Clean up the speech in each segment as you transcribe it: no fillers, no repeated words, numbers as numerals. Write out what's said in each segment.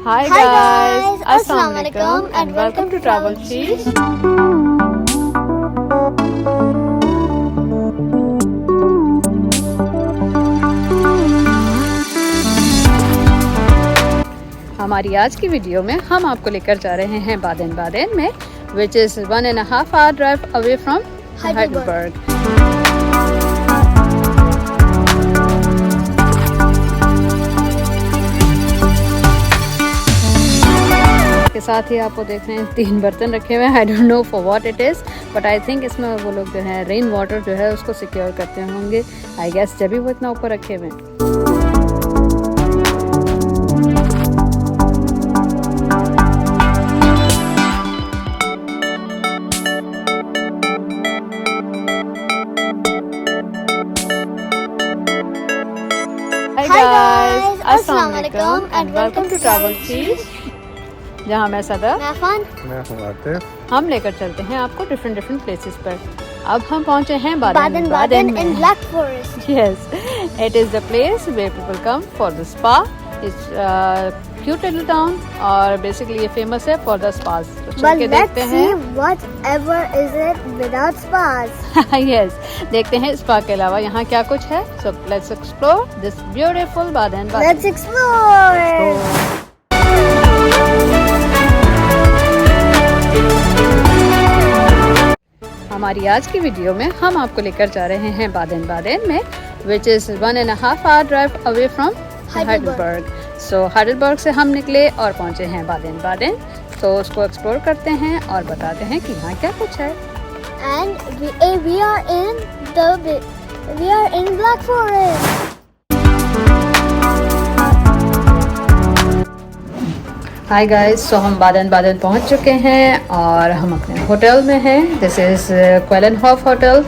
Hi guys, Assalamu alaikum and welcome to Travelsheesh. हमारी आज की वीडियो में हम आपको लेकर जा रहे हैं बादेन बादेन में, which is 1.5 hour drive away from Heidelberg. के साथ ही आपको देख रहे हैं 3 बर्तन रखे हुए हैं. I don't know for what it is, but I think इसमें वो लोग जो है रेन वाटर जो है उसको सिक्योर करते होंगे. आई गेस जब भी वो इतना ऊपर रखे हुए हैं. Hi guys, Assalamu alaikum and welcome to Travelsheesh. जहाँ मैं सदर, मैं हम लेकर चलते हैं आपको डिफरेंट प्लेसेस पर. अब हम पहुँचे हैं बादेन बादेन in Black Forest. Yes, it is the place where people come for the spa. It's cute little town और basically ये famous है for the spas. तो चल के देखते हैं. Whatever is it without spas. Yes, देखते हैं spa के अलावा यहाँ क्या कुछ है. So let's explore this beautiful बादेन बादेन. Let's explore. हमारी आज की वीडियो में हम आपको लेकर जा रहे हैं बादेन बादेन में, which is 1.5 hour drive away from Heidelberg. So Heidelberg से हम निकले और पहुंचे हैं बादेन बादेन. तो उसको एक्सप्लोर करते हैं और बताते हैं कि यहाँ क्या कुछ है. And we are in Black Forest. Hi guys, so हम बादेन बादेन पहुंच चुके हैं और हम अपने होटल में हैं. दिस इज़ क्वेलन होटल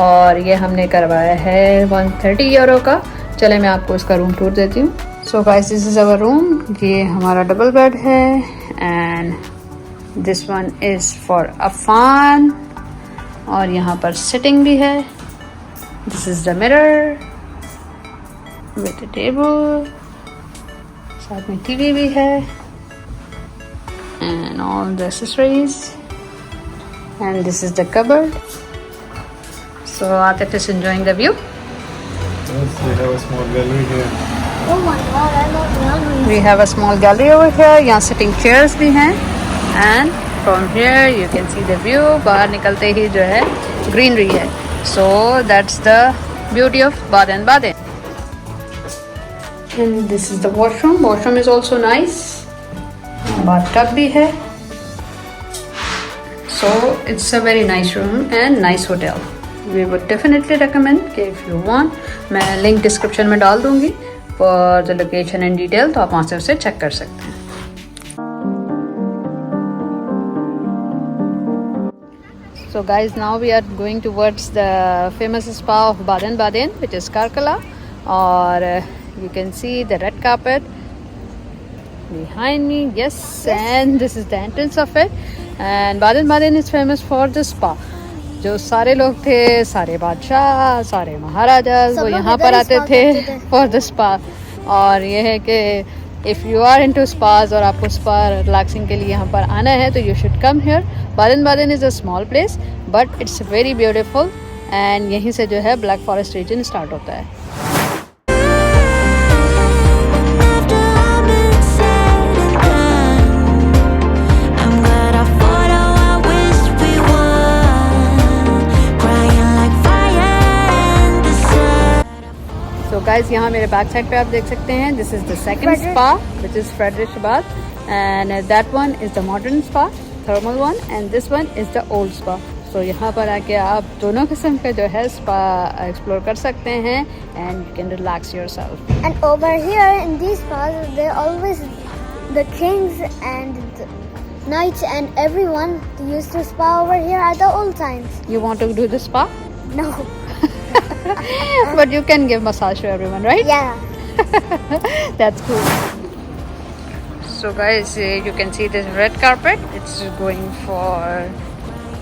और ये हमने करवाया है 130 यूरो का. चले मैं आपको इसका रूम टूर देती हूँ. So guys, this is our room. ये हमारा डबल बेड है and this one is for a fan और यहाँ पर सिटिंग भी है. This is the mirror with the table, साथ में टीवी भी है and all the accessories, and this is the cupboard. So Atif is enjoying the view. Yes, we have a small gallery here. Oh my god, I love galleries. We have a small gallery over here. यहाँ sitting chairs भी हैं and from here you can see the view. बाहर निकलते ही जो है greenery है. So that's the beauty of Baden Baden. And this is the washroom. Washroom is also nice. Bathtub भी है. So it's a very nice room and nice hotel. We would definitely recommend कि if you want, मैं link description में डाल दूंगी for the location and detail, तो आप वहाँ से उसे चेक कर सकते हैं. So guys, now we are going towards the famous spa of Baden Baden, which is Karkala, और you can see the red carpet behind me. Yes, and this is the entrance of it. And Baden Baden is famous for the spa. जो सारे लोग थे, सारे बादशाह, सारे महाराजा, वो यहाँ पर आते थे for the spa. और ये है कि if you are into spas और आपको spa relaxing के लिए यहाँ पर आना है तो you should come here. Baden Baden is a small place but it's very beautiful and यहीं से जो है Black Forest region start होता है. So guys, यहाँ मेरे बैक साइड पे आप देख सकते हैं. This is the second spa which is Friedrichsbad and that one is the modern spa, thermal one, and this one is the old spa. So यहाँ पर आके आप दोनों किस्म के जो है स्पा एक्सप्लोर कर सकते हैं and you can relax yourself. And over here in these spas, they're always the kings and the knights and everyone used to spa over here at the old times. You want to do the spa? No. But you can give massage to everyone, right? Yeah. That's cool. So guys, you can see this red carpet. It's going for,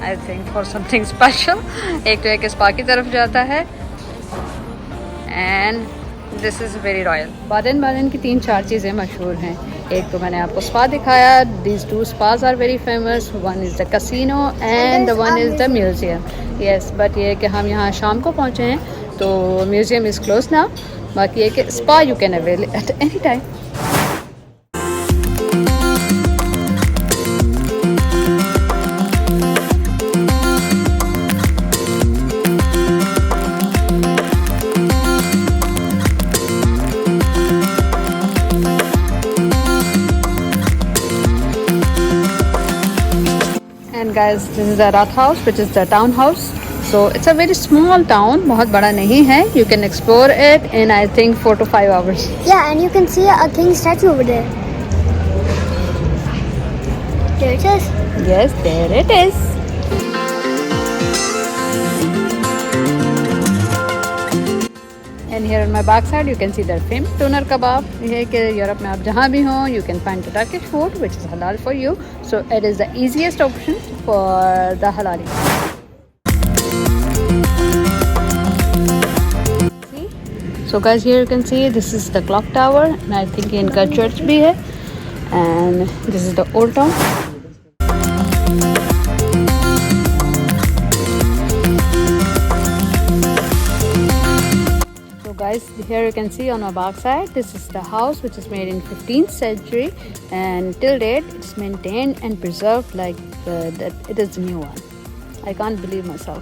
I think, for something special. एक तो एक spa की तरफ जाता है and this is very royal. Baden Baden की 3-4 चीज़ें मशहूर हैं। एक तो मैंने आपको स्पा दिखाया, these 2 spas are very famous, one is the casino and the one is the museum. Yes, but ये कि हम यहाँ शाम को पहुँचे हैं तो म्यूज़ियम इज़ क्लोज नाउ। बाकी ये कि spa you can avail at any time. And guys, this is the Rath House, which is the town house. So it's a very small town, बहुत बड़ा नहीं है. You can explore it in I think 4 to 5 hours. Yeah, and you can see a king statue over there. There it is. Yes, there it is. And here on my back side you can see the famous doner kebab. ये है कि Europe में आप जहाँ भी हों you can find the Turkish food which is halal for you. So it is the easiest option for the halal. So guys, here you can see this is the clock tower and I think इनका church भी है. And this is the old town. Guys, here you can see on our back side, this is the house which is made in 15th century and till date it's maintained and preserved like that it is the new one. I can't believe myself.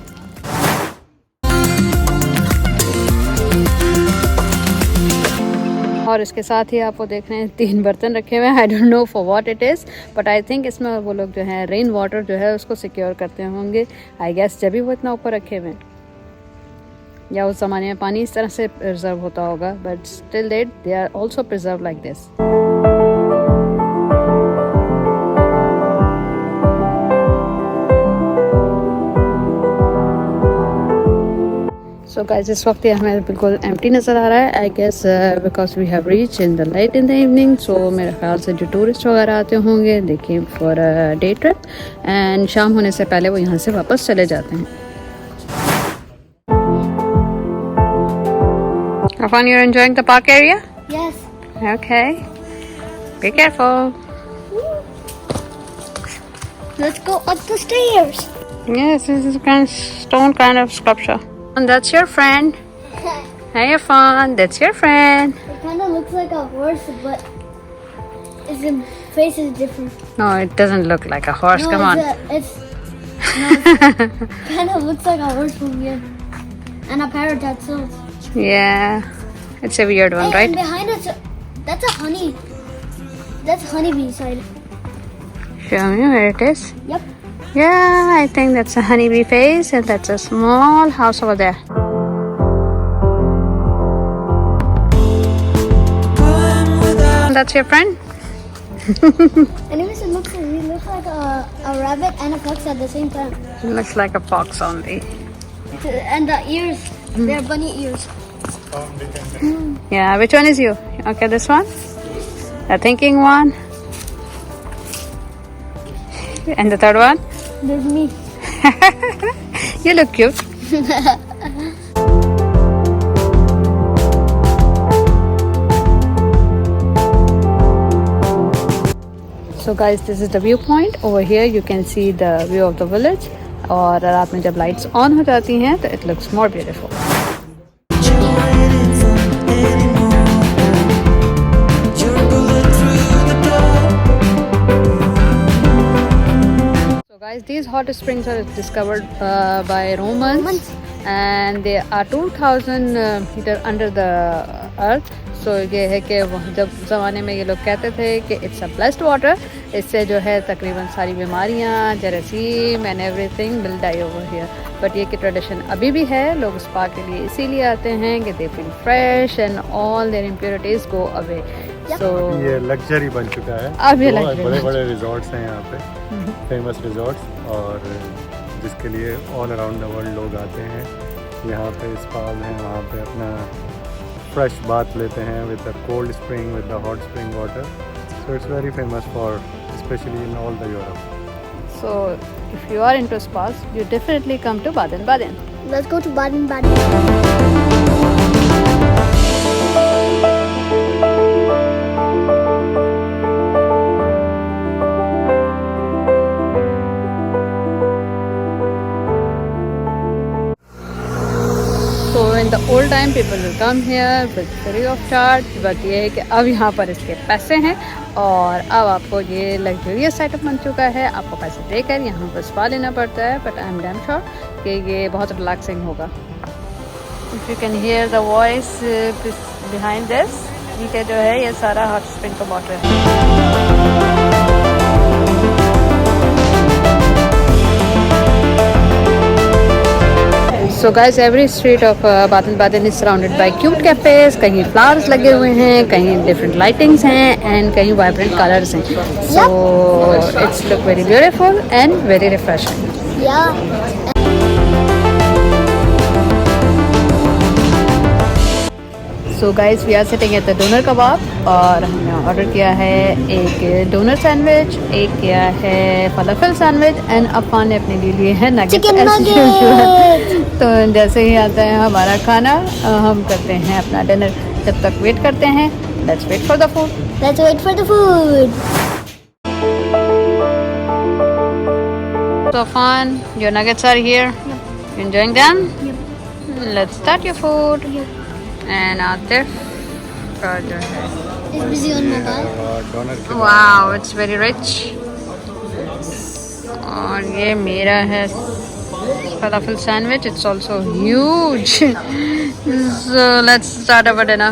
और इसके साथ ही आप वो देख रहे हैं 3 बर्तन रखे हुए हैं. I don't know for what it is but I think इसमें वो लोग जो है रेन वाटर जो है उसको सिक्योर करते होंगे. आई गेस जब भी वो इतना ऊपर रखे हुए हैं या उस ज़माने में पानी इस तरह से प्रिजर्व होता होगा. But still that they are also preserve like this. So guys, इस वक्त ये हमें बिल्कुल एम्प्टी नज़र आ रहा है. I guess because we have reach in the light in the evening. So मेरे ख्याल से जो टूरिस्ट वगैरह आते होंगे देखिए फॉर डे ट्रिप एंड शाम होने से पहले वो यहाँ से वापस चले जाते हैं. Afan, you're enjoying the park area? Yes. Okay. Be careful. Let's go up the stairs. Yes, this is a kind of stone kind of sculpture. And that's your friend. Hey, Afan, that's your friend. It kind of looks like a horse, but its face is different. No, it doesn't look like a horse. No, Come on. It kind of looks like a horse from here. And a parrot that sells. Yeah, it's a weird one, right? And behind us, that's a honey. That's honeybee side. Show me where it is. Yep. Yeah, I think that's a honeybee face and that's a small house over there. That's your friend? Anyways, he looks like a rabbit and a fox at the same time. It looks like a fox only. And the ears, they're bunny ears. Yeah, which one is you? Okay, this one? The thinking one? And the third one? There's me. You look cute. So guys, this is the viewpoint. Over here you can see the view of the village. और रात में जब lights on हो जाती हैं तो it looks more beautiful. Guys, these hot springs are discovered by Romans and they are 2000 meter under the earth. So ये है कि जब ज़माने में ये लोग कहते थे कि इट्स अ ब्लेस्ड वाटर, इससे जो है तकरीबन सारी बीमारियाँ, जरासीम and everything will die over here. But ये कि ट्रेडिशन अभी भी है. लोग स्पा के लिए इसीलिए आते हैं कि they feel fresh and all their impurities go away. So ये लग्जरी बन चुका है. अब ये बड़े बड़े रिजॉर्ट्स हैं यहाँ पे, फेमस रिजॉर्ट्स, और जिसके लिए ऑल अराउंड द वर्ल्ड लोग आते हैं. यहाँ पे स्पाज हैं, वहाँ पे अपना फ्रेश बाथ लेते हैं with the cold spring, with the hot spring water. So it's very famous for specially in all the Europe. So if you are into spas, you definitely come to Baden Baden. Let's go to Baden Baden. Time people will come here with free of charge, but ये है कि अब यहाँ पर इसके पैसे हैं और अब आपको ये लग्जरियस सेटअप बन चुका है। आपको पैसे देकर यहाँ पर स्पा लेना पड़ता है, but I am damn sure कि ये बहुत रिलैक्सिंग होगा। If you can hear the voice behind this, नीचे जो है ये सारा हॉट स्प्रिंग का वाटर है। So guys, every street of Baden Baden is surrounded by cute cafes. कहीं flowers लगे हुए हैं, कहीं different lightings हैं, and कहीं vibrant colors हैं. So it's look very beautiful and very refreshing. Yeah. So guys, we are sitting at the doner kebab और हमने ऑर्डर किया है एक डोनर सैंडविच, एक किया है फलाफल सैंडविच एंड अफान ने अपने लिए लिए है nuggets Chicken as nuggets. usual. तो जैसे ही आता है हमारा खाना हम करते हैं अपना डिनर। जब तक वेट करते हैं, let's wait for the food. Let's wait for the food. So Afan, your nuggets are here. You enjoying them? Let's start your food. And Atif का जो है, He's busy on mobile. Donor के wow, it's very rich. और ये मेरा है falafel sandwich. It's also huge. So let's start our dinner.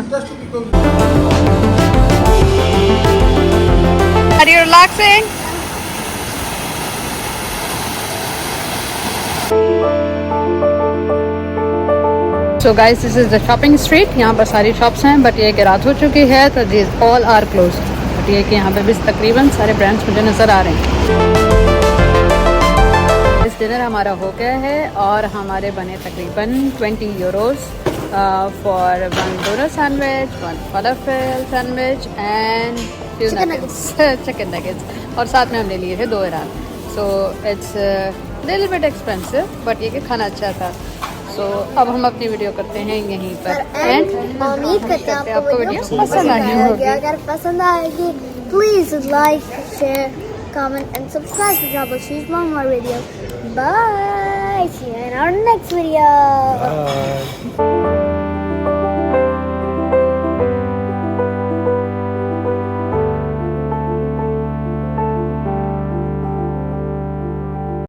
Are you relaxing? So guys, this is the shopping street. यहाँ पर सारी शॉप्स हैं, बट ये कि रात हो चुकी है तो these all are closed. But ये कि यहाँ पे भी तकरीबन सारे ब्रांड्स मुझे नज़र आ रहे हैं। इस डिनर हमारा हो गया है और हमारे बने तकरीबन 20 euros for one donor sandwich, one falafel sandwich and few nuggets, chicken nuggets, और साथ में हमने लिए थे 2 Iran. So it's little bit expensive, but ये कि खाना अच्छा था। सो अब हम अपनी वीडियो करते हैं यहीं पर एंड उम्मीद करते हैं आपको वीडियो पसंद आई होगी। अगर पसंद आएगी please like, share, comment and subscribe to Travelsheesh for more videos. Bye. See you in our next video. Bye.